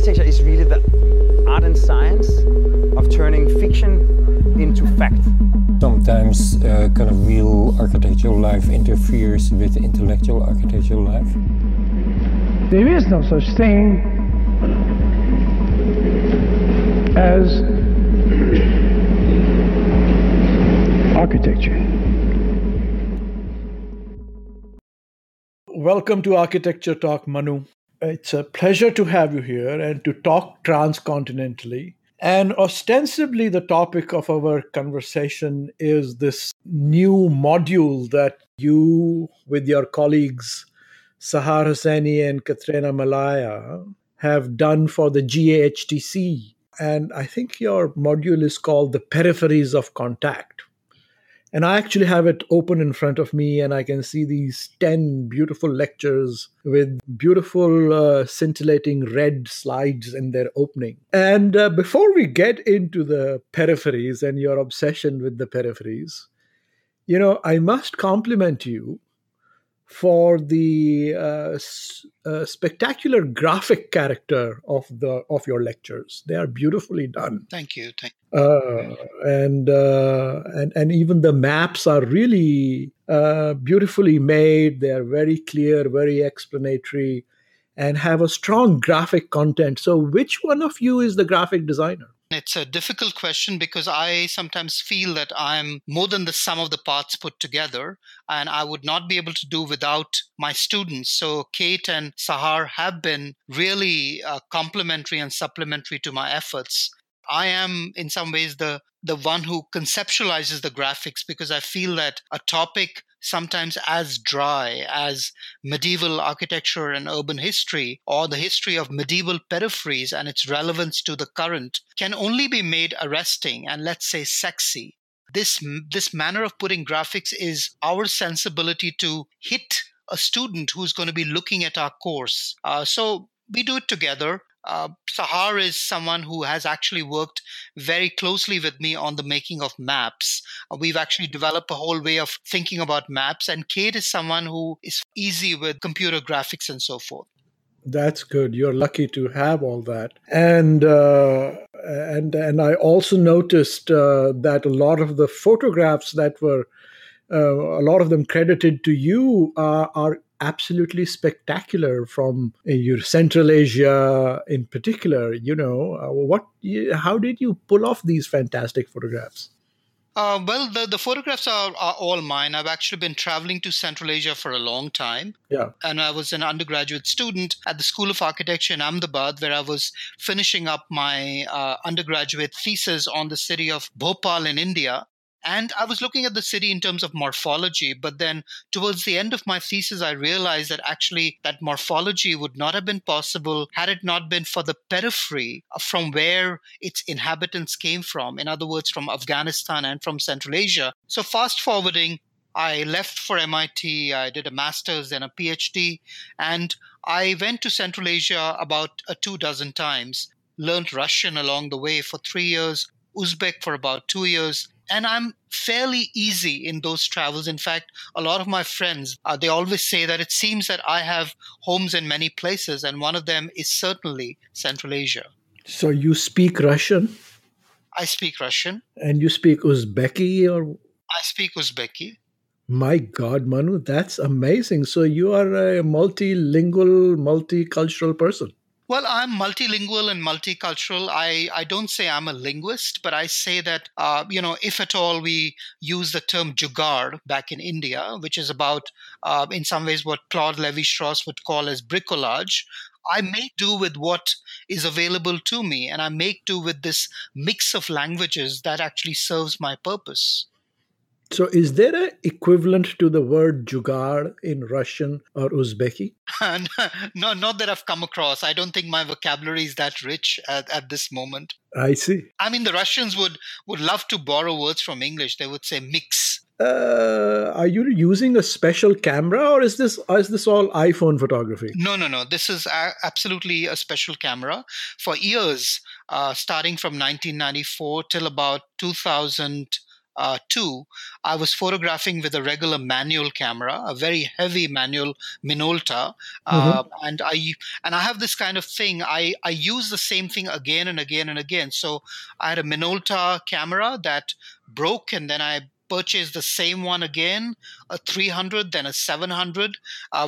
Architecture is really the art and science of turning fiction into fact. Sometimes kind of real architectural life interferes with intellectual architectural life. There is no such thing as architecture. Welcome to Architecture Talk, Manu. It's a pleasure to have you here and to talk transcontinentally. And ostensibly, the topic of our conversation is this new module that you, with your colleagues, Sahar Hosseini and Katrina Malaya, have done for the GAHTC. And I think your module is called the Peripheries of Contact. And I actually have it open in front of me, and I can see these 10 beautiful lectures with beautiful scintillating red slides in their opening. And before we get into the peripheries and your obsession with the peripheries, I must compliment you for the spectacular graphic character of your lectures. They are beautifully done. Thank you. And even the maps are really beautifully made. They are very clear, very explanatory, and have a strong graphic content. So which one of you is the graphic designer? It's a difficult question because I sometimes feel that I'm more than the sum of the parts put together, and I would not be able to do without my students. So Kate and Sahar have been really complementary and supplementary to my efforts. I am, in some ways, the one who conceptualizes the graphics because I feel that a topic sometimes as dry as medieval architecture and urban history, or the history of medieval peripheries and its relevance to the current, can only be made arresting and, let's say, sexy. This manner of putting graphics is our sensibility to hit a student who's going to be looking at our course. So we do it together. Sahar is someone who has actually worked very closely with me on the making of maps. We've actually developed a whole way of thinking about maps. And Kate is someone who is easy with computer graphics and so forth. That's good. You're lucky to have all that. And I also noticed that a lot of the photographs that were, a lot of them credited to you are absolutely spectacular from your Central Asia in particular. How did you pull off these fantastic photographs? Well, the photographs are all mine. I've actually been traveling to Central Asia for a long time. Yeah. And I was an undergraduate student at the School of Architecture in Ahmedabad, where I was finishing up my undergraduate thesis on the city of Bhopal in India. And I was looking at the city in terms of morphology, but then towards the end of my thesis, I realized that actually that morphology would not have been possible had it not been for the periphery from where its inhabitants came from. In other words, from Afghanistan and from Central Asia. So fast forwarding, I left for MIT, I did a master's and a PhD, and I went to Central Asia about 24 times, learned Russian along the way for 3 years, Uzbek for about 2 years. And I'm fairly easy in those travels. In fact, a lot of my friends, they always say that it seems that I have homes in many places, and one of them is certainly Central Asia. So you speak Russian? I speak Russian. And you speak Uzbeki? I speak Uzbeki. My God, Manu, that's amazing. So you are a multilingual, multicultural person. Well, I'm multilingual and multicultural. I don't say I'm a linguist, but I say that, if at all we use the term jugaad back in India, which is about, in some ways, what Claude Lévi-Strauss would call as bricolage, I make do with what is available to me, and I make do with this mix of languages that actually serves my purpose. So is there an equivalent to the word jugaad in Russian or Uzbeki? No, not that I've come across. I don't think my vocabulary is that rich at this moment. I see. I mean, the Russians would love to borrow words from English. They would say mix. Are you using a special camera, or is this all iPhone photography? No. This is absolutely a special camera. For years, starting from 1994 till about 2000. two, I was photographing with a regular manual camera, a very heavy manual Minolta, and I have this kind of thing. I use the same thing again and again and again. So I had a Minolta camera that broke, and then I purchased the same one again, a 300, then a 700,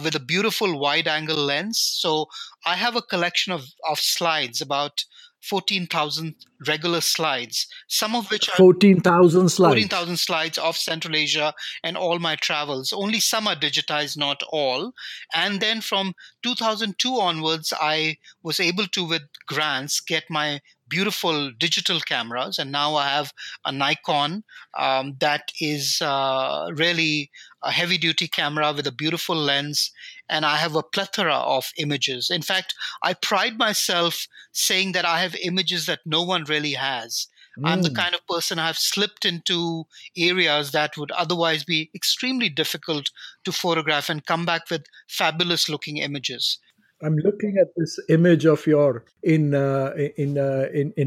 with a beautiful wide-angle lens. So I have a collection of slides, about 14,000 regular slides, some of which are 14,000 slides. 14,000 slides of Central Asia and all my travels. Only some are digitized, not all. And then from 2002 onwards, I was able to, with grants, get my beautiful digital cameras. And now I have a Nikon that is really a heavy-duty camera with a beautiful lens. And I have a plethora of images. In fact, I pride myself saying that I have images that no one really has. I'm the kind of person I've slipped into areas that would otherwise be extremely difficult to photograph and come back with fabulous looking images. I'm looking at this image of your in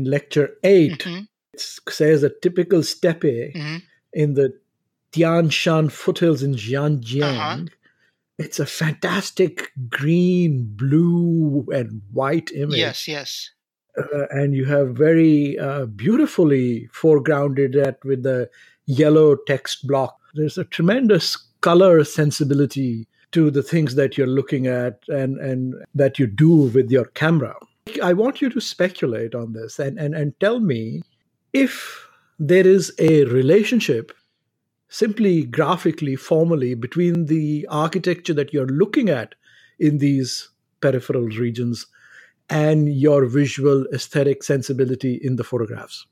lecture 8. Mm-hmm. It says a typical steppe in the Tian Shan foothills in Xinjiang. It's a fantastic green, blue, and white image. Yes. And you have very beautifully foregrounded that with the yellow text block. There's a tremendous color sensibility to the things that you're looking at and that you do with your camera. I want you to speculate on this and tell me if there is a relationship, simply graphically, formally, between the architecture that you're looking at in these peripheral regions and your visual aesthetic sensibility in the photographs.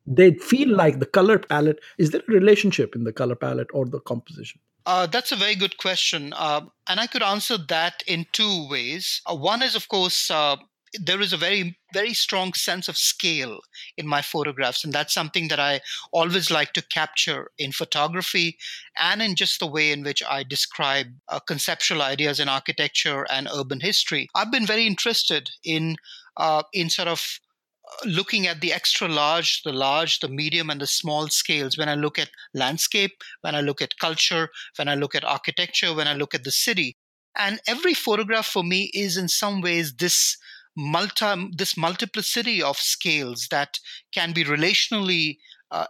They feel like the color palette. Is there a relationship in the color palette or the composition? That's a very good question. And I could answer that in two ways. One is, of course, there is a very, very strong sense of scale in my photographs. And that's something that I always like to capture in photography and in just the way in which I describe conceptual ideas in architecture and urban history. I've been very interested in sort of looking at the extra large, the medium, and the small scales when I look at landscape, when I look at culture, when I look at architecture, when I look at the city. And every photograph for me is in some ways this multiplicity of scales that can be relationally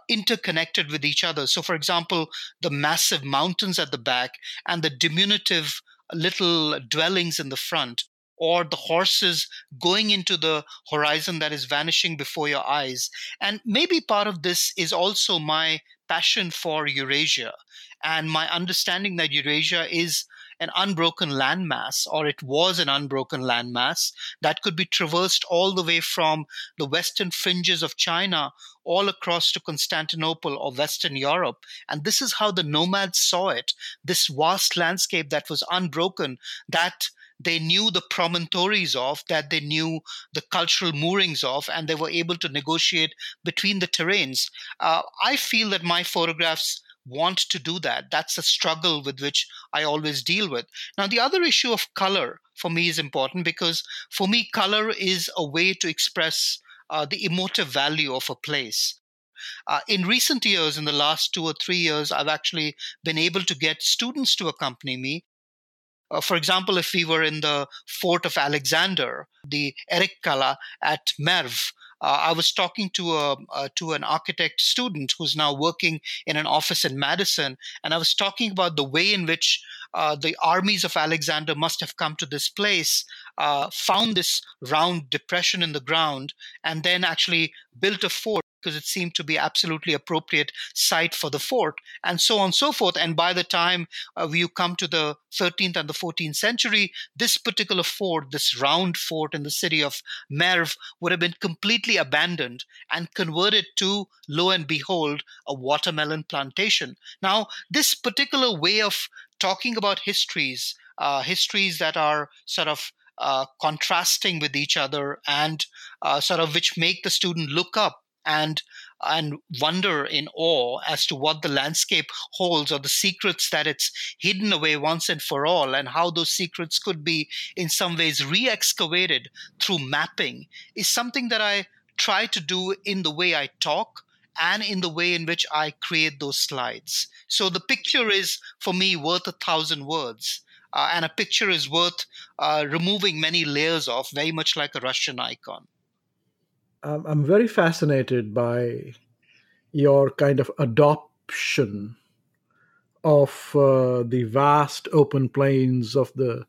interconnected with each other. So, for example, the massive mountains at the back and the diminutive little dwellings in the front, or the horses going into the horizon that is vanishing before your eyes. And maybe part of this is also my passion for Eurasia and my understanding that Eurasia is an unbroken landmass, or it was an unbroken landmass that could be traversed all the way from the western fringes of China all across to Constantinople or Western Europe. And this is how the nomads saw it, this vast landscape that was unbroken, that they knew the promontories of, that they knew the cultural moorings of, and they were able to negotiate between the terrains. I feel that my photographs want to do that. That's a struggle with which I always deal with. Now, the other issue of color for me is important because for me, color is a way to express the emotive value of a place. In recent years, in the last 2 or 3 years, I've actually been able to get students to accompany me. For example, if we were in the fort of Alexander, the Erikkala at Merv, I was talking to an architect student who's now working in an office in Madison, and I was talking about the way in which the armies of Alexander must have come to this place, found this round depression in the ground, and then actually built a fort because it seemed to be absolutely appropriate site for the fort, and so on and so forth. And by the time you come to the 13th and the 14th century, this particular fort, this round fort in the city of Merv, would have been completely abandoned and converted to, lo and behold, a watermelon plantation. Now, this particular way of talking about histories that are sort of contrasting with each other and sort of which make the student look up and wonder in awe as to what the landscape holds, or the secrets that it's hidden away once and for all, and how those secrets could be in some ways re-excavated through mapping, is something that I try to do in the way I talk and in the way in which I create those slides. So the picture is, for me, worth 1,000 words. And a picture is worth removing many layers of, very much like a Russian icon. I'm very fascinated by your kind of adoption of the vast open plains of the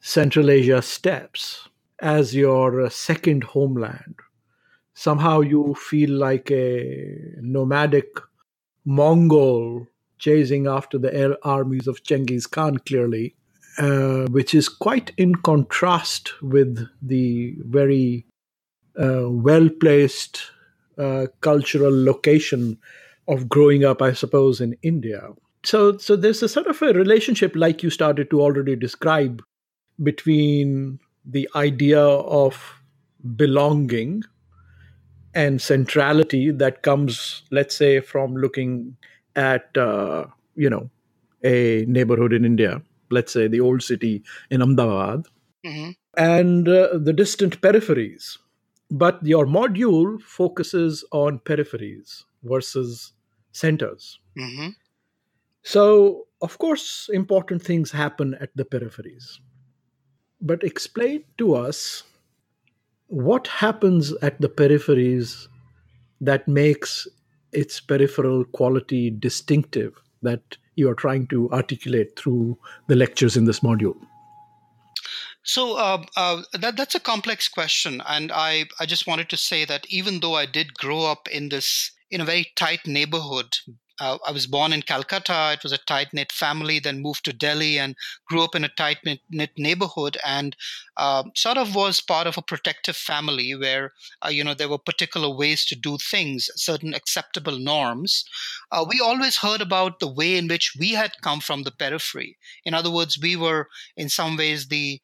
Central Asia steppes as your second homeland. Somehow you feel like a nomadic Mongol chasing after the armies of Genghis Khan, clearly, which is quite in contrast with the very well placed cultural location of growing up, I suppose, in India. So there's a sort of a relationship, like you started to already describe, between the idea of belonging and centrality that comes, let's say, from looking at a neighborhood in India, let's say the old city in Ahmedabad, Mm-hmm. and the distant peripheries. But your module focuses on peripheries versus centers. Mm-hmm. So, of course, important things happen at the peripheries. But explain to us what happens at the peripheries that makes its peripheral quality distinctive that you are trying to articulate through the lectures in this module. So that's a complex question, and I just wanted to say that even though I did grow up in a very tight neighborhood. I was born in Calcutta. It was a tight-knit family, then moved to Delhi and grew up in a tight-knit neighborhood, and sort of was part of a protective family where, there were particular ways to do things, certain acceptable norms. We always heard about the way in which we had come from the periphery. In other words, we were in some ways the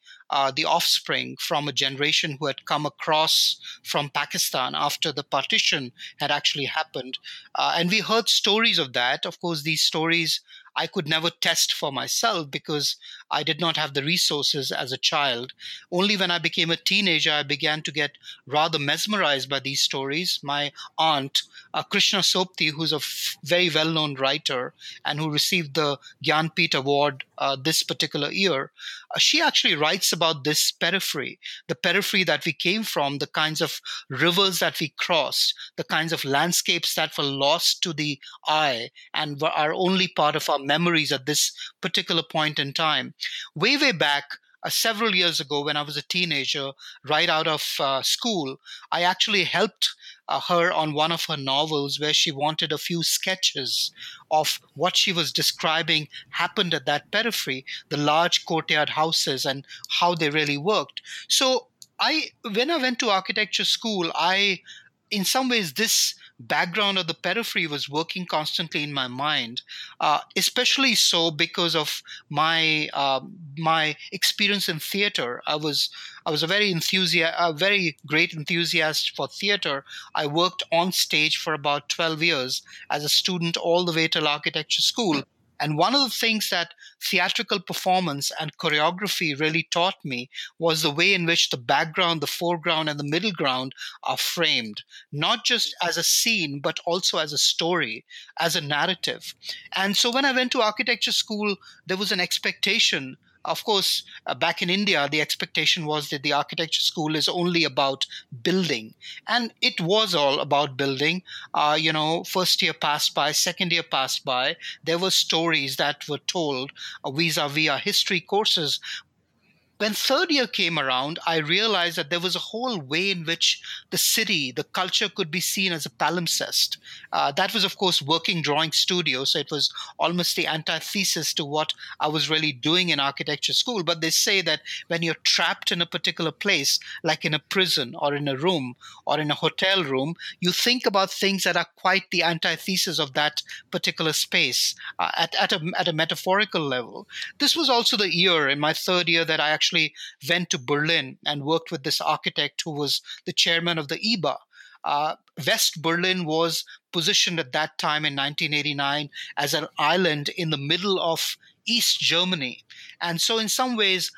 offspring from a generation who had come across from Pakistan after the partition had actually happened. And we heard stories of that. Of course, these stories I could never test for myself because I did not have the resources as a child. Only when I became a teenager, I began to get rather mesmerized by these stories. My aunt, Krishna Sobti, who's a very well-known writer and who received the Gyanpith Award this particular year, she actually writes about this periphery, the periphery that we came from, the kinds of rivers that we crossed, the kinds of landscapes that were lost to the eye and are only part of our memories at this particular point in time. Way back, several years ago, when I was a teenager, right out of school, I actually helped her on one of her novels where she wanted a few sketches of what she was describing happened at that periphery, the large courtyard houses and how they really worked. So when I went to architecture school, in some ways, this background of the periphery was working constantly in my mind, especially so because of my experience in theater. I was a very great enthusiast for theater. I worked on stage for about 12 years as a student all the way till architecture school. And one of the things that theatrical performance and choreography really taught me was the way in which the background, the foreground, and the middle ground are framed, not just as a scene, but also as a story, as a narrative. And so when I went to architecture school, there was an expectation. Of course, back in India, the expectation was that the architecture school is only about building. And it was all about building. First year passed by, second year passed by. There were stories that were told vis-a-vis our history courses. When third year came around, I realized that there was a whole way in which the city, the culture could be seen as a palimpsest. That was, of course, working drawing studio. So it was almost the antithesis to what I was really doing in architecture school. But they say that when you're trapped in a particular place, like in a prison or in a room or in a hotel room, you think about things that are quite the antithesis of that particular space at a metaphorical level. This was also the year, in my third year, that I actually went to Berlin and worked with this architect who was the chairman of the IBA. West Berlin was positioned at that time in 1989 as an island in the middle of East Germany. And so in some ways,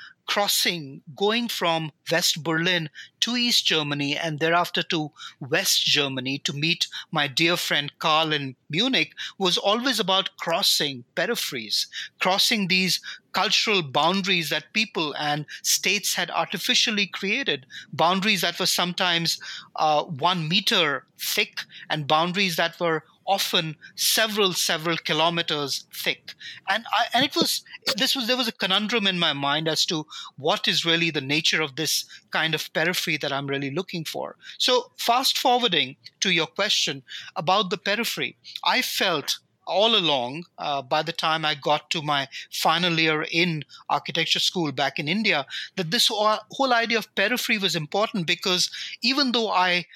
going from West Berlin to East Germany and thereafter to West Germany to meet my dear friend Karl in Munich was always about crossing peripheries, crossing these cultural boundaries that people and states had artificially created, boundaries that were sometimes 1 meter thick and boundaries that were often several kilometers thick. And there was a conundrum in my mind as to what is really the nature of this kind of periphery that I'm really looking for. So fast forwarding to your question about the periphery, I felt all along, by the time I got to my final year in architecture school back in India, that this whole idea of periphery was important, because even though I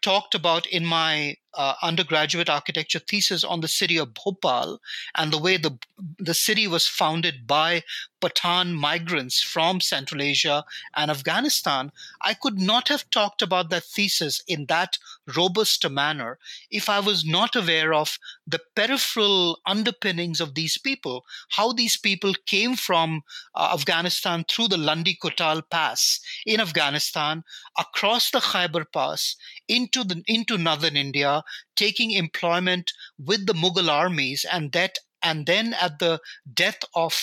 talked about in my undergraduate architecture thesis on the city of Bhopal and the way the city was founded by Pathan migrants from Central Asia and Afghanistan, I could not have talked about that thesis in that robust a manner if I was not aware of the peripheral underpinnings of these people, how these people came from Afghanistan through the Landi Kotal Pass in Afghanistan, across the Khyber Pass, into northern India, taking employment with the Mughal armies, and then at the death of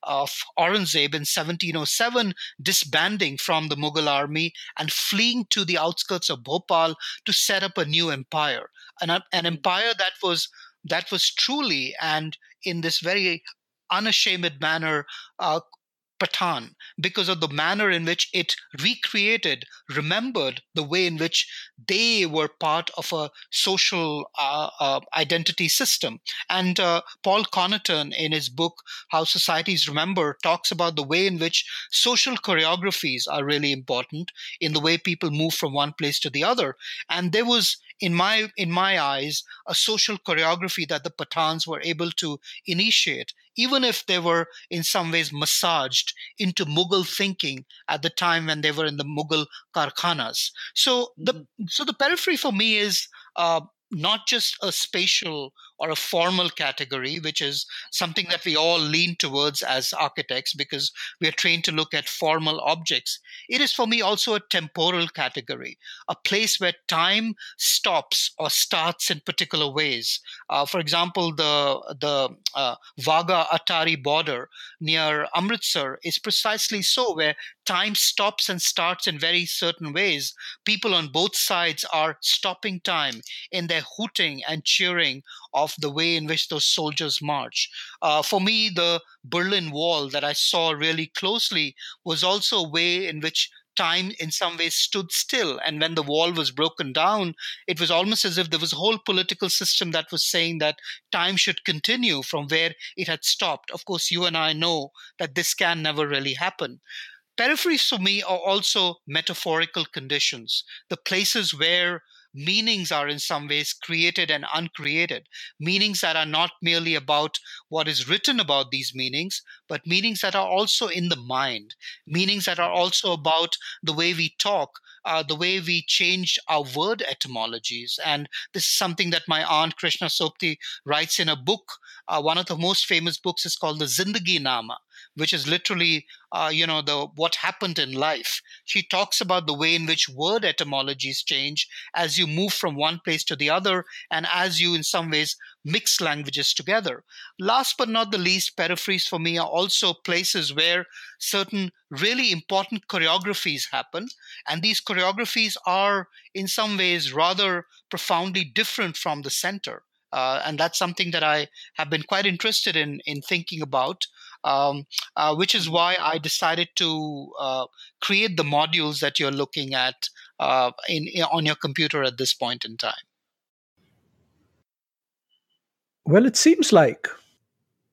Aurangzeb in 1707, disbanding from the Mughal army and fleeing to the outskirts of Bhopal to set up a new empire, an empire that was truly and in this very unashamed manner Pathan, because of the manner in which it remembered the way in which they were part of a social identity system. And Paul Connaughton, in his book, How Societies Remember, talks about the way in which social choreographies are really important in the way people move from one place to the other. And there was, in my eyes, a social choreography that the Pathans were able to initiate, even if they were in some ways massaged into Mughal thinking at the time when they were in the Mughal karkhanas. So the periphery for me is not just a spatial or a formal category, which is something that we all lean towards as architects because we are trained to look at formal objects. It is for me also a temporal category, a place where time stops or starts in particular ways. For example, the Wagah Atari border near Amritsar is precisely so, where time stops and starts in very certain ways. People on both sides are stopping time in their hooting and cheering of the way in which those soldiers march. For me, the Berlin Wall that I saw really closely was also a way in which time in some ways stood still. And when the wall was broken down, it was almost as if there was a whole political system that was saying that time should continue from where it had stopped. Of course, you and I know that this can never really happen. Peripheries for me are also metaphorical conditions, the places where meanings are in some ways created and uncreated, meanings that are not merely about what is written about these meanings, but meanings that are also in the mind, meanings that are also about the way we talk, the way we change our word etymologies. And this is something that my aunt Krishna Sobti writes in a book. One of the most famous books is called the Zindagi Nama, which is literally, what happened in life. She talks about the way in which word etymologies change as you move from one place to the other and as you, in some ways, mix languages together. Last but not the least, peripheries for me are also places where certain really important choreographies happen. And these choreographies are, in some ways, rather profoundly different from the center. And that's something that I have been quite interested in thinking about, which is why I decided to create the modules that you're looking at on your computer at this point in time. Well, it seems like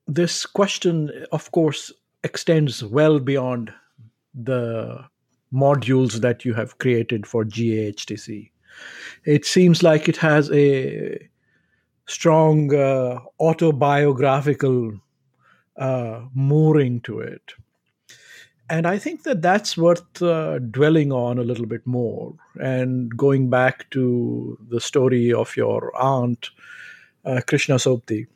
this question, of course, extends well beyond the modules that you have created for GAHTC. It seems like it has a strong autobiographical mooring to it. And I think that that's worth dwelling on a little bit more. And going back to the story of your aunt, Krishna Sobti,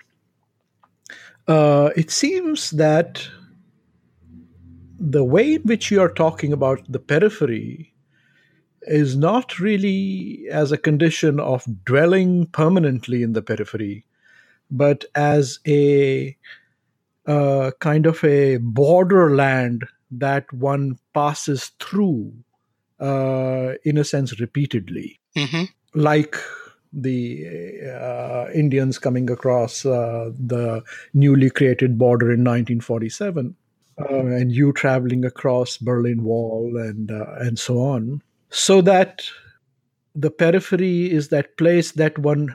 it seems that the way in which you are talking about the periphery is not really as a condition of dwelling permanently in the periphery, but as a kind of a borderland that one passes through, in a sense, repeatedly. Mm-hmm. Like the Indians coming across the newly created border in 1947, and you traveling across Berlin Wall and so on. So that the periphery is that place that one,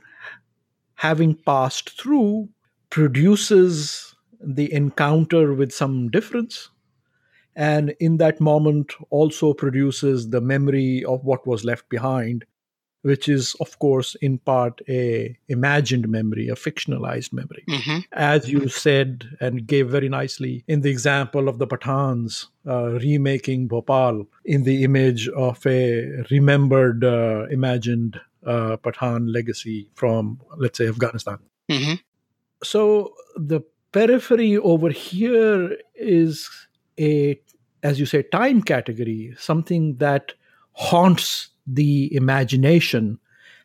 having passed through, produces the encounter with some difference, and in that moment also produces the memory of what was left behind, which is of course in part a imagined memory, a fictionalized memory. Mm-hmm. As you said and gave very nicely in the example of the Pathans remaking Bhopal in the image of a remembered, imagined Pathan legacy from, let's say, Afghanistan. Mm-hmm. So the periphery over here is a, as you say, time category, something that haunts the imagination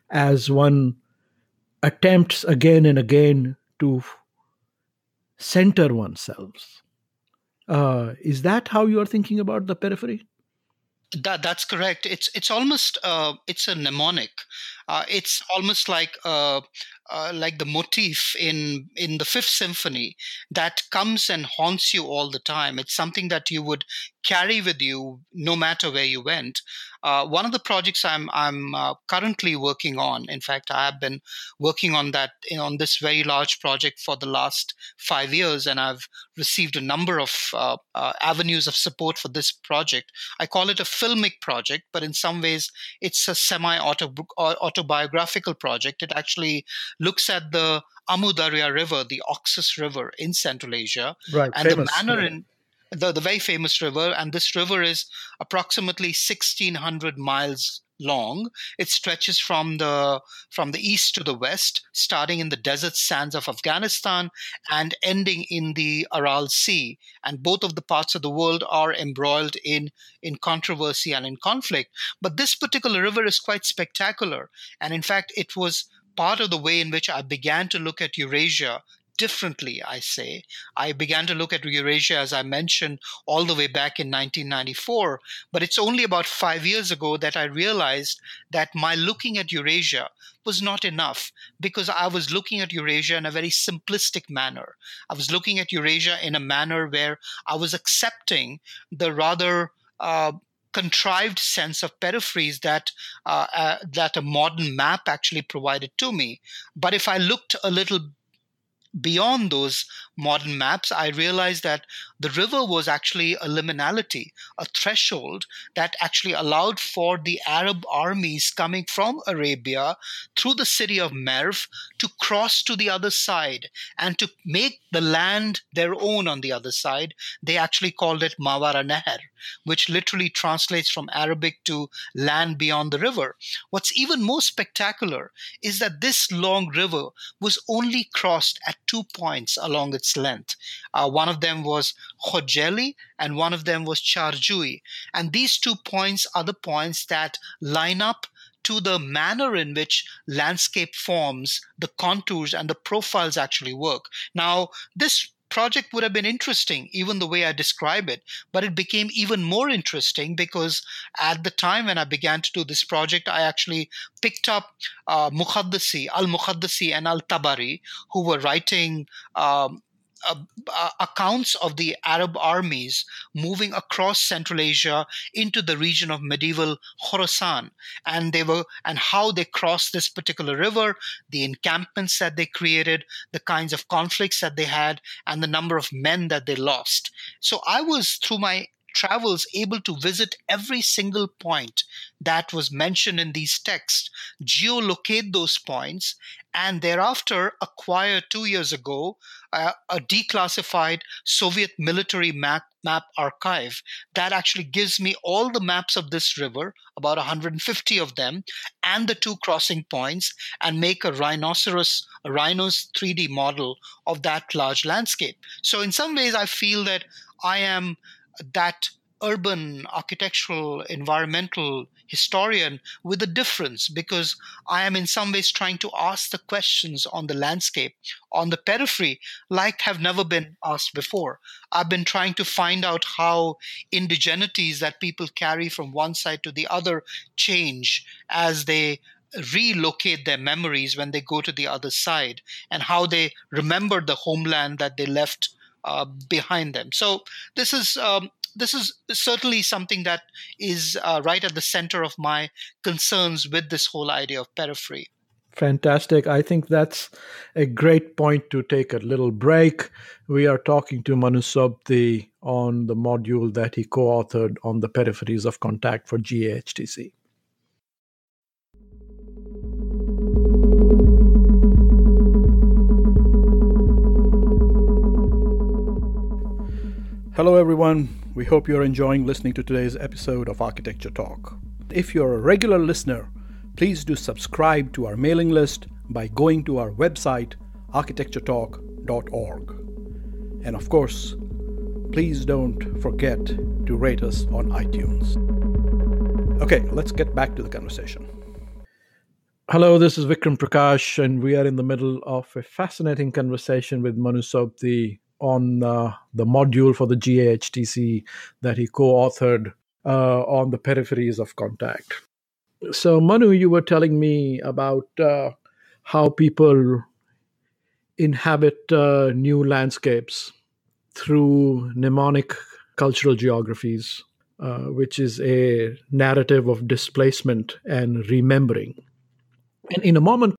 as one attempts again and again to center oneself. Is that how you are thinking about the periphery? That's correct. It's almost it's a mnemonic. It's almost like the motif in the Fifth Symphony that comes and haunts you all the time. It's something that you would carry with you no matter where you went. One of the projects I'm currently working on. In fact, I have been working on that on this very large project for the last 5 years, and I've received a number of avenues of support for this project. I call it a filmic project, but in some ways it's a semi-autobiographical project. It actually looks at the Amu Darya River, the Oxus River in Central Asia, Right, and famous. the manner in the very famous river. And this river is approximately 1,600 miles long. It stretches from the east to the west, starting in the desert sands of Afghanistan and ending in the Aral Sea. And both of the parts of the world are embroiled in controversy and in conflict. But this particular river is quite spectacular. And in fact, it was part of the way in which I began to look at Eurasia differently, I say. I began to look at Eurasia, as I mentioned, all the way back in 1994. But it's only about 5 years ago that I realized that my looking at Eurasia was not enough, because I was looking at Eurasia in a very simplistic manner. I was looking at Eurasia in a manner where I was accepting the rather contrived sense of peripheries that a modern map actually provided to me. But if I looked a little beyond those modern maps, I realized that the river was actually a liminality, a threshold that actually allowed for the Arab armies coming from Arabia through the city of Merv to cross to the other side and to make the land their own on the other side. They actually called it Mawara Neher, which literally translates from Arabic to land beyond the river. What's even more spectacular is that this long river was only crossed at 2 points along its length. One of them was Khojeli and one of them was Charjui. And these 2 points are the points that line up to the manner in which landscape forms, the contours and the profiles actually work. Now, this project would have been interesting, even the way I describe it, but it became even more interesting because at the time when I began to do this project, I actually picked up Al-Muqaddasi and Al-Tabari, who were writing accounts of the Arab armies moving across Central Asia into the region of medieval Khorasan, and how they crossed this particular river, the encampments that they created, the kinds of conflicts that they had, and the number of men that they lost. So I was, through my travels, able to visit every single point that was mentioned in these texts, geolocate those points, and thereafter acquire 2 years ago a declassified Soviet military map archive that actually gives me all the maps of this river, about 150 of them, and the 2 crossing points, and make a rhino's 3D model of that large landscape. So in some ways, I feel that I am that urban architectural environmental historian with a difference, because I am in some ways trying to ask the questions on the landscape, on the periphery, like have never been asked before. I've been trying to find out how indigenities that people carry from one side to the other change as they relocate their memories when they go to the other side, and how they remember the homeland that they left behind them. So this is certainly something that is right at the center of my concerns with this whole idea of periphery. Fantastic. I think that's a great point to take a little break. We are talking to Manu Sobti on the module that he co-authored on the Peripheries of Contact for GAHTC. Hello, everyone. We hope you're enjoying listening to today's episode of Architecture Talk. If you're a regular listener, please do subscribe to our mailing list by going to our website, architecturetalk.org. And of course, please don't forget to rate us on iTunes. Okay, let's get back to the conversation. Hello, this is Vikram Prakash, and we are in the middle of a fascinating conversation with Manu Sobti on the module for the GAHTC that he co-authored on the Peripheries of Contact. So, Manu, you were telling me about how people inhabit new landscapes through mnemonic cultural geographies, which is a narrative of displacement and remembering. And in a moment,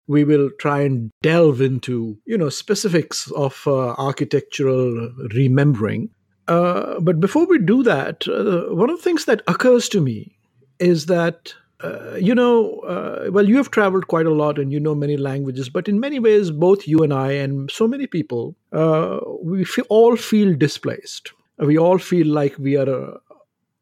we will try and delve into, specifics of architectural remembering. But before we do that, one of the things that occurs to me is that, you have traveled quite a lot and you know many languages, but in many ways, both you and I and so many people, we all feel displaced. We all feel like we are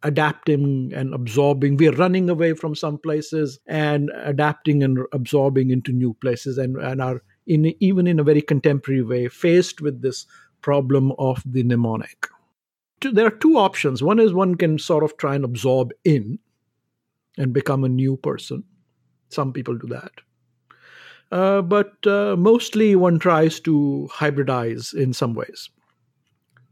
adapting and absorbing. We are running away from some places and adapting and absorbing into new places, and are even in a very contemporary way faced with this problem of the mnemonic. There are two options. One is one can sort of try and absorb in and become a new person. Some people do that. But mostly one tries to hybridize in some ways,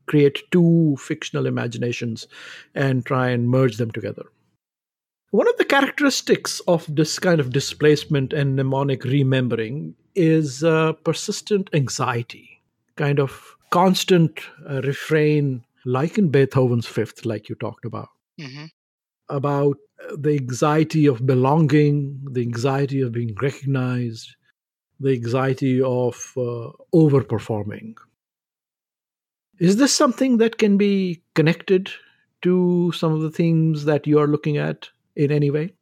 create two fictional imaginations and try and merge them together. One of the characteristics of this kind of displacement and mnemonic remembering is persistent anxiety, kind of constant refrain, like in Beethoven's Fifth, like you talked about, about the anxiety of belonging, the anxiety of being recognized, the anxiety of overperforming. Is this something that can be connected to some of the themes that you are looking at in any way?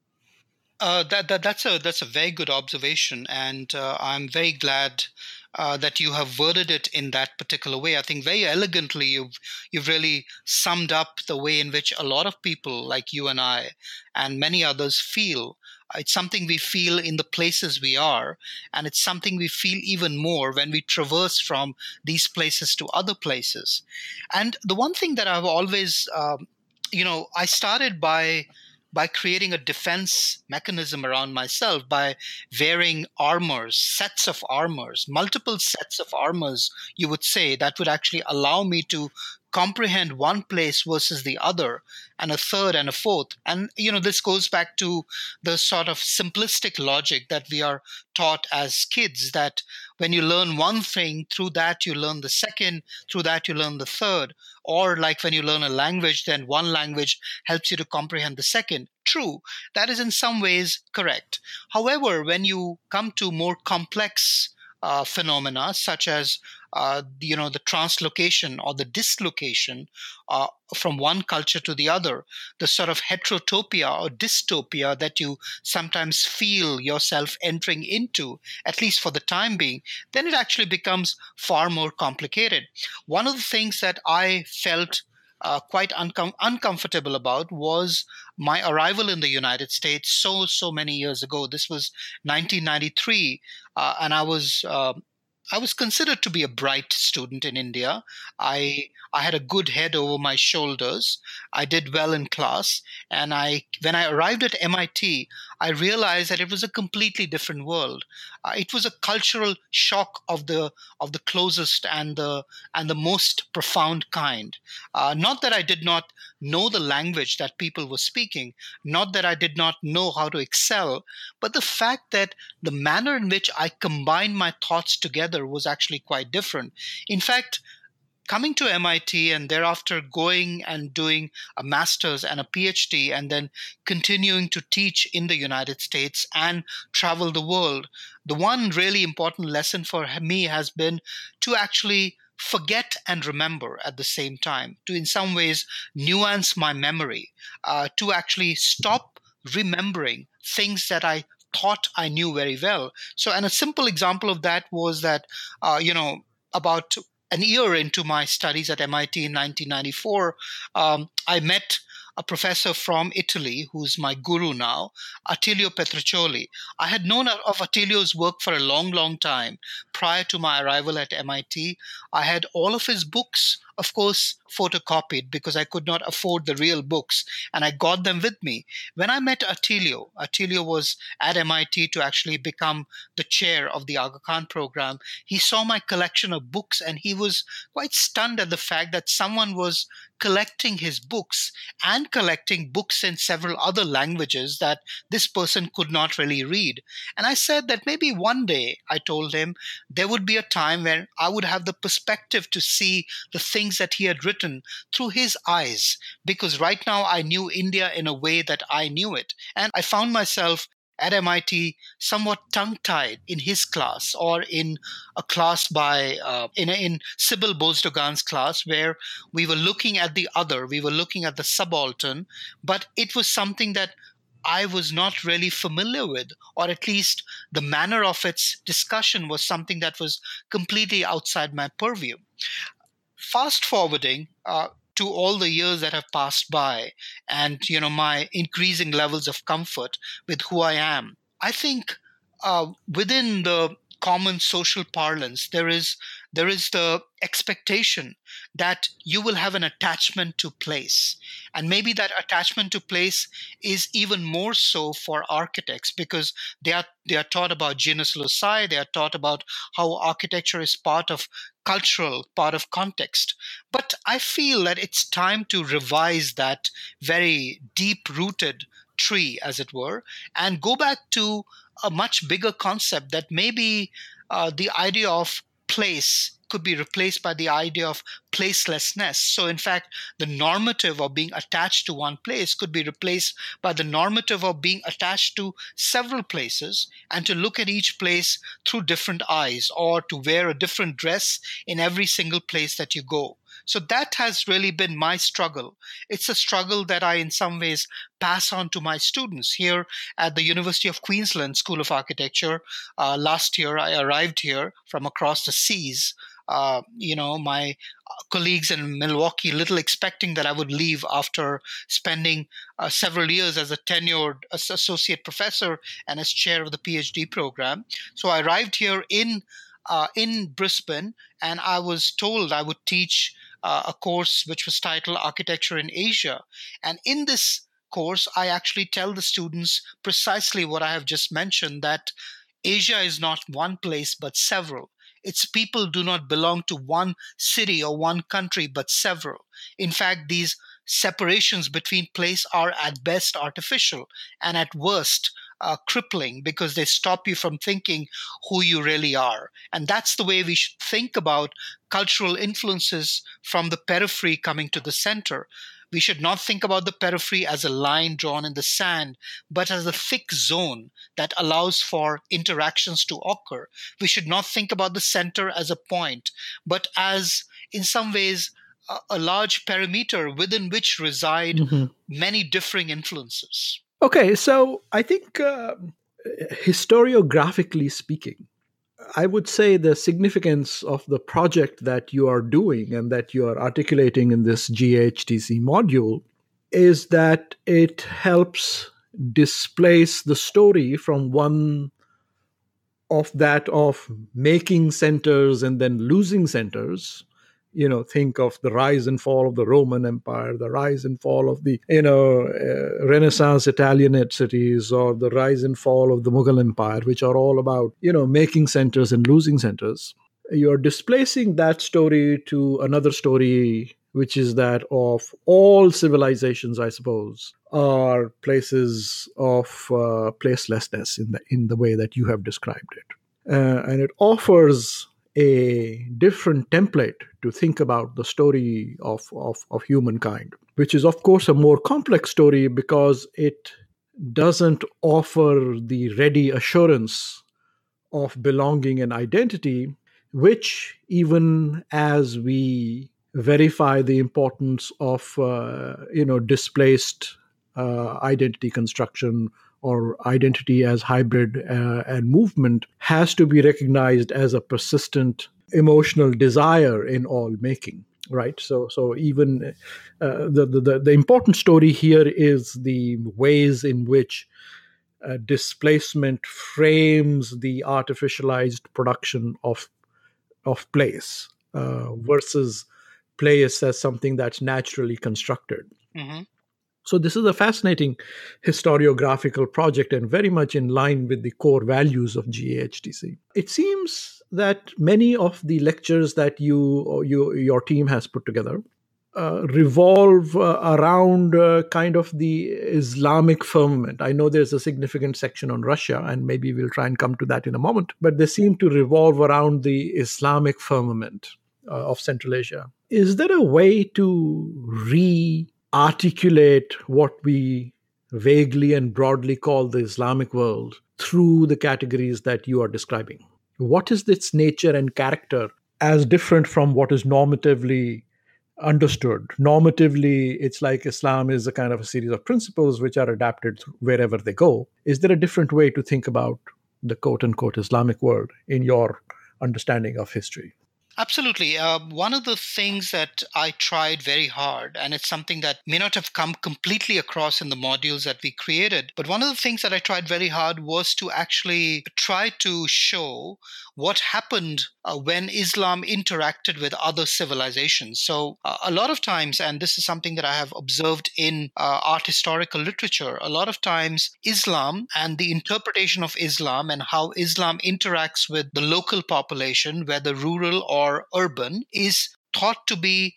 That's a very good observation, and I'm very glad that you have worded it in that particular way. I think very elegantly you've really summed up the way in which a lot of people like you and I and many others feel. It's something we feel in the places we are, and it's something we feel even more when we traverse from these places to other places. And the one thing that I've always, I started by creating a defense mechanism around myself by wearing armors, sets of armors, multiple sets of armors, you would say, that would actually allow me to comprehend one place versus the other, and a third and a fourth. And, this goes back to the sort of simplistic logic that we are taught as kids, that when you learn one thing, through that you learn the second, through that you learn the third. Or like when you learn a language, then one language helps you to comprehend the second. True, that is in some ways correct. However, when you come to more complex phenomena, such as the translocation or the dislocation from one culture to the other, the sort of heterotopia or dystopia that you sometimes feel yourself entering into, at least for the time being, then it actually becomes far more complicated. One of the things that I felt quite uncomfortable about was my arrival in the United States so many years ago. This was 1993, and I was I was considered to be a bright student in India. I had a good head over my shoulders. I did well in class. And when I arrived at MIT, I realized that it was a completely different world. It was a cultural shock of the closest and the most profound kind. Not that I did not know the language that people were speaking, not that I did not know how to excel, but the fact that the manner in which I combined my thoughts together was actually quite different. In fact, coming to MIT and thereafter going and doing a master's and a PhD and then continuing to teach in the United States and travel the world, the one really important lesson for me has been to actually forget and remember at the same time, to in some ways nuance my memory, to actually stop remembering things that I thought I knew very well. So, and a simple example of that was that, about an year into my studies at MIT in 1994, I met a professor from Italy who's my guru now, Attilio Petroccioli. I had known of Attilio's work for a long, long time prior to my arrival at MIT. I had all of his books, of course, photocopied because I could not afford the real books, and I got them with me. When I met Attilio was at MIT to actually become the chair of the Aga Khan program. He saw my collection of books and he was quite stunned at the fact that someone was collecting his books and collecting books in several other languages that this person could not really read. And I said that maybe one day, I told him, there would be a time when I would have the perspective to see the things that he had written through his eyes, because right now I knew India in a way that I knew it. And I found myself at MIT somewhat tongue-tied in his class, or in a class in Sybil Bozdogan's class, where we were looking at the other, we were looking at the subaltern, but it was something that I was not really familiar with, or at least the manner of its discussion was something that was completely outside my purview. Fast forwarding to all the years that have passed by, and my increasing levels of comfort with who I am, I think within the common social parlance, there is the expectation that you will have an attachment to place. And maybe that attachment to place is even more so for architects, because they are taught about genus loci, they are taught about how architecture is part of cultural, part of context. But I feel that it's time to revise that very deep-rooted tree, as it were, and go back to a much bigger concept that maybe the idea of place could be replaced by the idea of placelessness. So in fact, the normative of being attached to one place could be replaced by the normative of being attached to several places, and to look at each place through different eyes, or to wear a different dress in every single place that you go. So that has really been my struggle. It's a struggle that I, in some ways, pass on to my students here at the University of Queensland School of Architecture. Last year, I arrived here from across the seas. My colleagues in Milwaukee, little expecting that I would leave after spending several years as a tenured associate professor and as chair of the PhD program. So I arrived here in Brisbane, and I was told I would teach a course which was titled Architecture in Asia. And in this course, I actually tell the students precisely what I have just mentioned, that Asia is not one place, but several. Its people do not belong to one city or one country, but several. In fact, these separations between place are at best artificial, and at worst crippling, because they stop you from thinking who you really are. And that's the way we should think about cultural influences from the periphery coming to the center. We should not think about the periphery as a line drawn in the sand, but as a thick zone that allows for interactions to occur. We should not think about the center as a point, but as, in some ways, a large perimeter within which reside many differing influences. Okay, so I think historiographically speaking, I would say the significance of the project that you are doing and that you are articulating in this GAHTC module is that it helps displace the story from one of that of making centers and then losing centers. Think of the rise and fall of the Roman Empire, the rise and fall of the Renaissance Italianate cities, or the rise and fall of the Mughal Empire, which are all about making centers and losing centers. You're displacing that story to another story, which is that of all civilizations, I suppose, are places of placelessness in the way that you have described it. And it offers a different template to think about the story of humankind, which is, of course, a more complex story because it doesn't offer the ready assurance of belonging and identity, which, even as we verify the importance of displaced identity construction or identity as hybrid and movement, has to be recognized as a persistent emotional desire in all making. Right. So even the important story here is the ways in which displacement frames the artificialized production of place versus place as something that's naturally constructed. Mm-hmm. So this is a fascinating historiographical project and very much in line with the core values of GAHTC. It seems that many of the lectures that your team has put together revolve around kind of the Islamic firmament. I know there's a significant section on Russia, and maybe we'll try and come to that in a moment, but they seem to revolve around the Islamic firmament of Central Asia. Is there a way to re-articulate what we vaguely and broadly call the Islamic world through the categories that you are describing? What is its nature and character as different from what is normatively understood? Normatively, it's like Islam is a kind of a series of principles which are adapted wherever they go. Is there a different way to think about the quote-unquote Islamic world in your understanding of history? Absolutely. One of the things that I tried very hard, and it's something that may not have come completely across in the modules that we created, but one of the things that I tried very hard was to actually try to show what happened when Islam interacted with other civilizations. So a lot of times, and this is something that I have observed in art historical literature, a lot of times Islam and the interpretation of Islam and how Islam interacts with the local population, whether rural or urban, is thought to be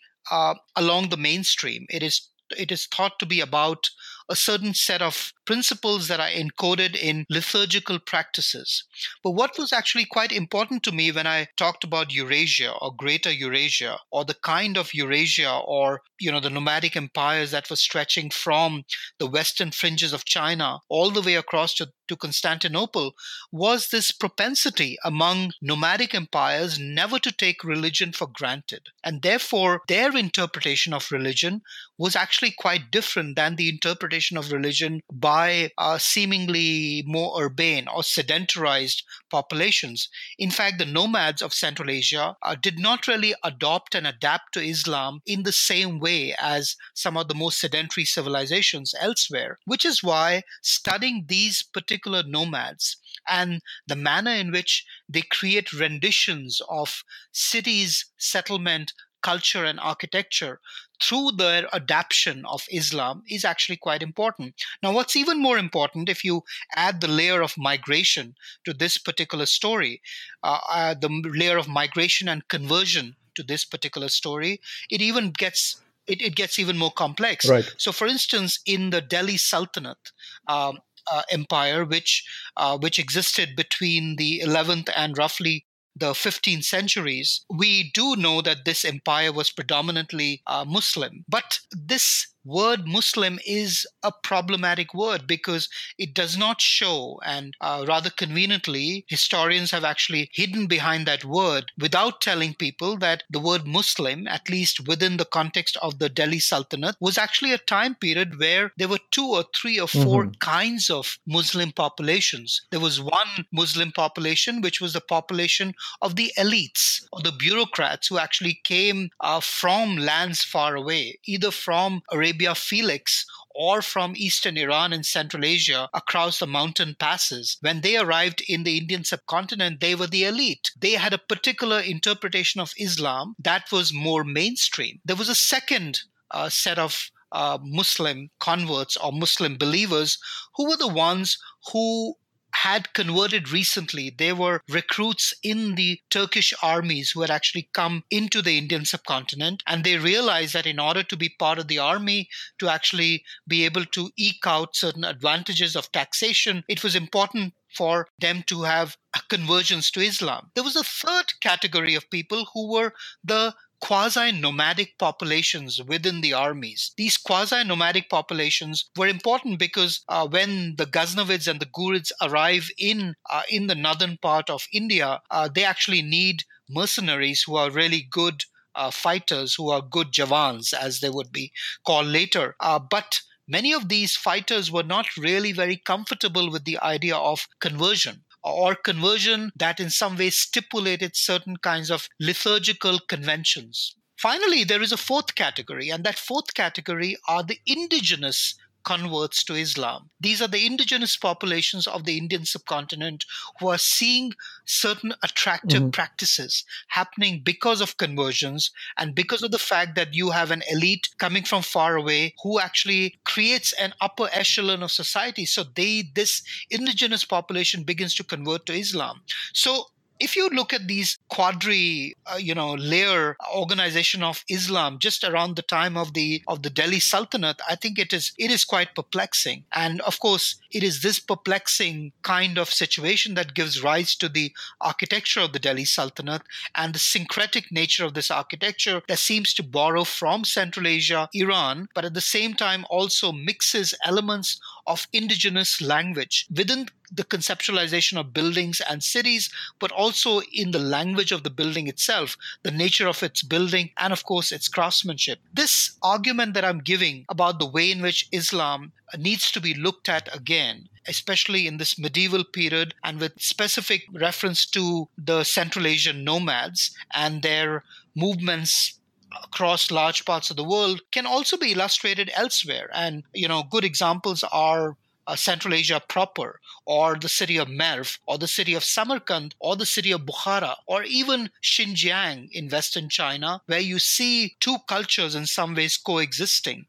along the mainstream. It is thought to be about a certain set of principles that are encoded in liturgical practices. But what was actually quite important to me when I talked about Eurasia or Greater Eurasia, or the kind of Eurasia, or the nomadic empires that were stretching from the western fringes of China all the way across to Constantinople, was this propensity among nomadic empires never to take religion for granted. And therefore, their interpretation of religion was actually quite different than the interpretation of religion by seemingly more urbane or sedentarized populations. In fact, the nomads of Central Asia did not really adopt and adapt to Islam in the same way as some of the most sedentary civilizations elsewhere, which is why studying these particular nomads and the manner in which they create renditions of cities, settlement, culture, and architecture through their adaptation of Islam is actually quite important. Now, what's even more important, if you add the layer of migration to this particular story, the layer of migration and conversion to this particular story, it even gets it gets even more complex. Right. So, for instance, in the Delhi Sultanate empire, which existed between the 11th and roughly the 15th centuries, we do know that this empire was predominantly Muslim. But this word Muslim is a problematic word because it does not show, and rather conveniently, historians have actually hidden behind that word without telling people that the word Muslim, at least within the context of the Delhi Sultanate, was actually a time period where there were 2 or 3 or 4 kinds of Muslim populations. There was one Muslim population, which was the population of the elites or the bureaucrats who actually came from lands far away, either from Arabia Felix or from Eastern Iran and Central Asia across the mountain passes, when they arrived in the Indian subcontinent, they were the elite. They had a particular interpretation of Islam that was more mainstream. There was a second set of Muslim converts or Muslim believers who were the ones who had converted recently. They were recruits in the Turkish armies who had actually come into the Indian subcontinent, and they realized that in order to be part of the army, to actually be able to eke out certain advantages of taxation, it was important for them to have conversions to Islam. There was a third category of people who were the quasi-nomadic populations within the armies. These quasi-nomadic populations were important because when the Ghaznavids and the Ghurids arrive in the northern part of India, they actually need mercenaries who are really good fighters, who are good Javans, as they would be called later. But many of these fighters were not really very comfortable with the idea of conversion, or conversion that in some way stipulated certain kinds of liturgical conventions. Finally, there is a fourth category, and that fourth category are the indigenous converts to Islam. These are the indigenous populations of the Indian subcontinent who are seeing certain attractive practices happening because of conversions and because of the fact that you have an elite coming from far away who actually creates an upper echelon of society. So this indigenous population begins to convert to Islam. So if you look at these layer organization of Islam just around the time of the Delhi Sultanate, I think it is quite perplexing. And of course, it is this perplexing kind of situation that gives rise to the architecture of the Delhi Sultanate and the syncretic nature of this architecture that seems to borrow from Central Asia, Iran, but at the same time also mixes elements of indigenous language within the conceptualization of buildings and cities, but also in the language of the building itself, the nature of its building, and of course its craftsmanship. This argument that I'm giving about the way in which Islam needs to be looked at again, especially in this medieval period and with specific reference to the Central Asian nomads and their movements across large parts of the world, can also be illustrated elsewhere. And, good examples are Central Asia proper, or the city of Merv, or the city of Samarkand, or the city of Bukhara, or even Xinjiang in Western China, where you see two cultures in some ways coexisting.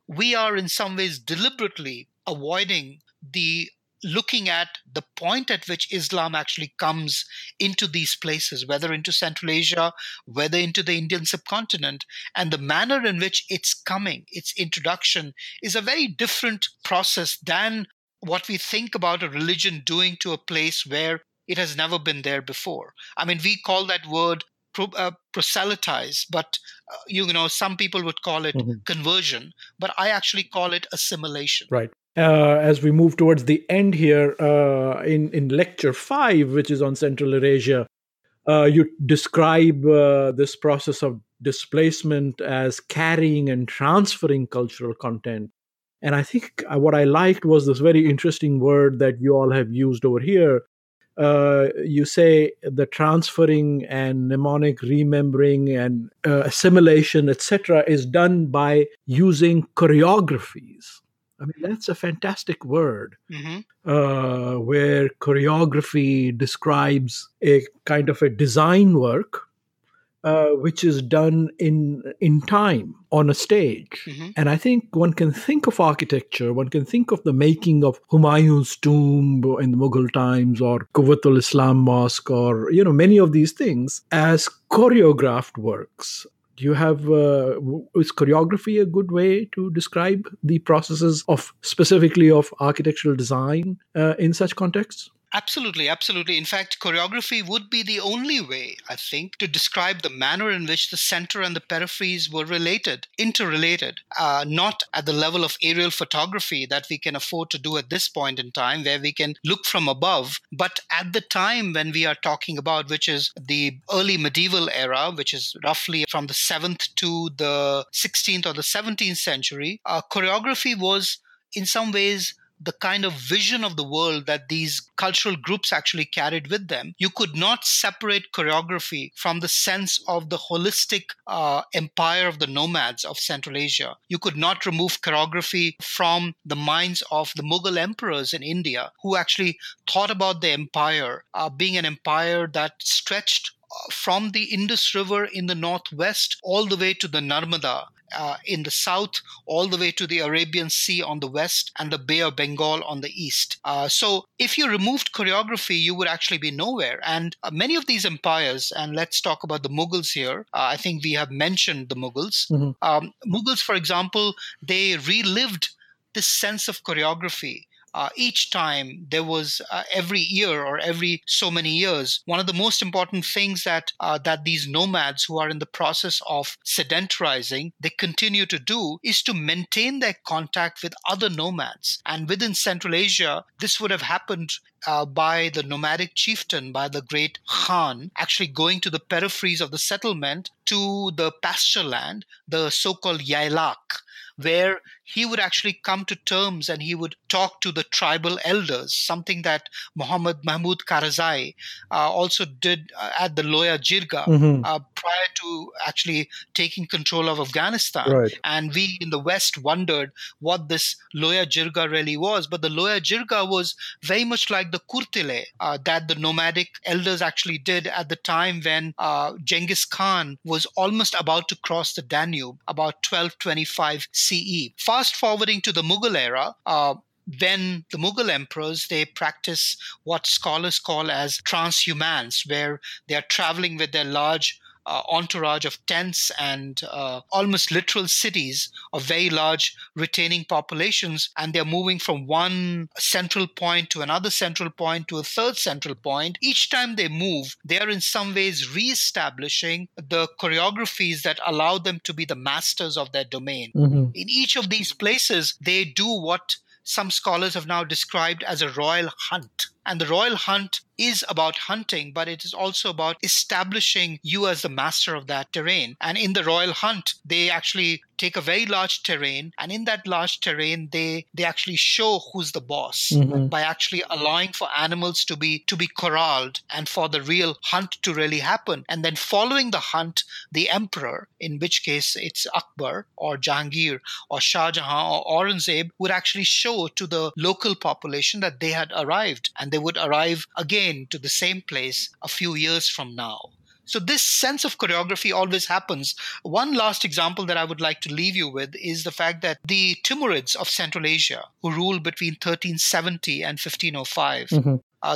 We are in some ways deliberately avoiding looking at the point at which Islam actually comes into these places, whether into Central Asia, whether into the Indian subcontinent, and the manner in which it's coming, its introduction, is a very different process than what we think about a religion doing to a place where it has never been there before. I mean, we call that word proselytize, but some people would call it conversion, but I actually call it assimilation. Right. As we move towards the end here, in lecture 5, which is on Central Asia, you describe this process of displacement as carrying and transferring cultural content. And I think what I liked was this very interesting word that you all have used over here. You say the transferring and mnemonic remembering and assimilation, etc., is done by using choreographies. I mean, that's a fantastic word, where choreography describes a kind of a design work, which is done in time on a stage. And I think one can think of architecture, one can think of the making of Humayun's tomb in the Mughal times, or Quwwatul Islam Mosque, or, many of these things as choreographed works. Do you have, is choreography a good way to describe the processes specifically of architectural design in such contexts? Absolutely, absolutely. In fact, choreography would be the only way, I think, to describe the manner in which the center and the peripheries were interrelated, not at the level of aerial photography that we can afford to do at this point in time, where we can look from above, but at the time when we are talking about, which is the early medieval era, which is roughly from the 7th to the 16th or the 17th century, choreography was in some ways the kind of vision of the world that these cultural groups actually carried with them, you could not separate choreography from the sense of the holistic empire of the nomads of Central Asia. You could not remove choreography from the minds of the Mughal emperors in India, who actually thought about the empire being an empire that stretched from the Indus River in the northwest all the way to the Narmada in the south, all the way to the Arabian Sea on the west and the Bay of Bengal on the east. So if you removed choreography, you would actually be nowhere. And many of these empires, and let's talk about the Mughals here. I think we have mentioned the Mughals. Mughals, for example, they relived this sense of choreography. Each time there was every year or every so many years, one of the most important things that these nomads who are in the process of sedentarizing, they continue to do is to maintain their contact with other nomads. And within Central Asia, this would have happened by the nomadic chieftain, by the great Khan, actually going to the peripheries of the settlement to the pasture land, the so-called yaylak, where he would actually come to terms and he would talk to the tribal elders, something that Muhammad Mahmud Karzai also did at the Loya Jirga prior to actually taking control of Afghanistan. Right. And we in the West wondered what this Loya Jirga really was. But the Loya Jirga was very much like the Kurtile that the nomadic elders actually did at the time when Genghis Khan was almost about to cross the Danube, about 1225 CE. Fast forwarding to the Mughal era, when the Mughal emperors, they practice what scholars call as transhumance, where they are traveling with their large entourage of tents and almost literal cities of very large retaining populations, and they're moving from one central point to another central point to a third central point. Each time they move, they are in some ways re-establishing the choreographies that allow them to be the masters of their domain. In each of these places, they do what some scholars have now described as a royal hunt. And the royal hunt is about hunting, but it is also about establishing you as the master of that terrain. And in the royal hunt, they actually take a very large terrain, and in that large terrain, they actually show who's the boss by actually allowing for animals to be corralled and for the real hunt to really happen. And then following the hunt, the emperor, in which case it's Akbar or Jahangir or Shah Jahan or Aurangzeb, would actually show to the local population that they had arrived, and they would arrive again to the same place a few years from now. So this sense of choreography always happens. One last example that I would like to leave you with is the fact that the Timurids of Central Asia, who ruled between 1370 and 1505,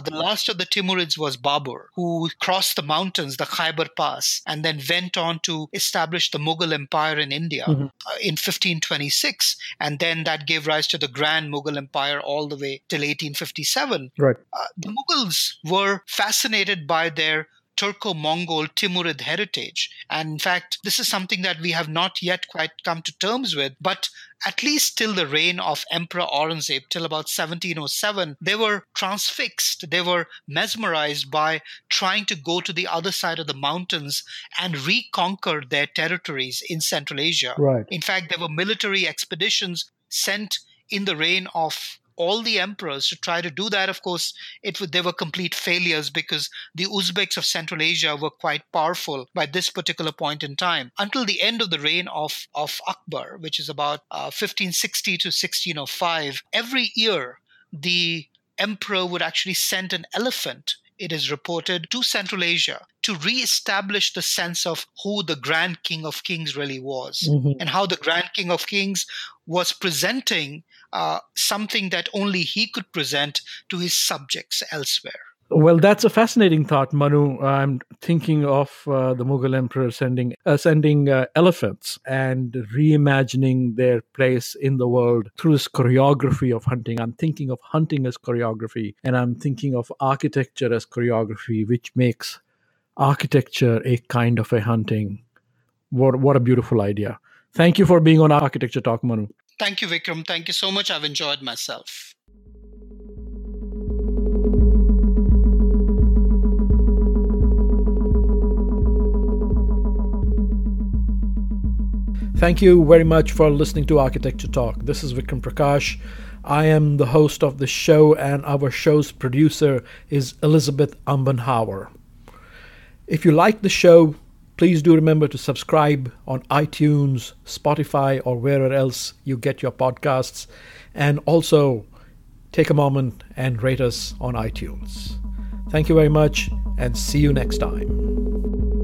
the last of the Timurids was Babur, who crossed the mountains, the Khyber Pass, and then went on to establish the Mughal Empire in India in 1526. And then that gave rise to the Grand Mughal Empire all the way till 1857. Right. The Mughals were fascinated by their Turco-Mongol Timurid heritage. And in fact, this is something that we have not yet quite come to terms with, but at least till the reign of Emperor Aurangzeb, till about 1707, they were transfixed, they were mesmerized by trying to go to the other side of the mountains and reconquer their territories in Central Asia. Right. In fact, there were military expeditions sent in the reign of all the emperors to try to do that. Of course, they were complete failures because the Uzbeks of Central Asia were quite powerful by this particular point in time. Until the end of the reign of Akbar, which is about 1560 to 1605, every year the emperor would actually send an elephant, it is reported, to Central Asia to re-establish the sense of who the Grand King of Kings really was and how the Grand King of Kings was presenting something that only he could present to his subjects elsewhere. Well, that's a fascinating thought, Manu. I'm thinking of the Mughal emperor sending elephants and reimagining their place in the world through this choreography of hunting. I'm thinking of hunting as choreography, and I'm thinking of architecture as choreography, which makes architecture a kind of a hunting. What a beautiful idea. Thank you for being on Architecture Talk, Manu. Thank you, Vikram. Thank you so much. I've enjoyed myself. Thank you very much for listening to Architecture Talk. This is Vikram Prakash. I am the host of the show, and our show's producer is Elizabeth Umbenhauer. If you like the show, please do remember to subscribe on iTunes, Spotify, or wherever else you get your podcasts. And also take a moment and rate us on iTunes. Thank you very much, and see you next time.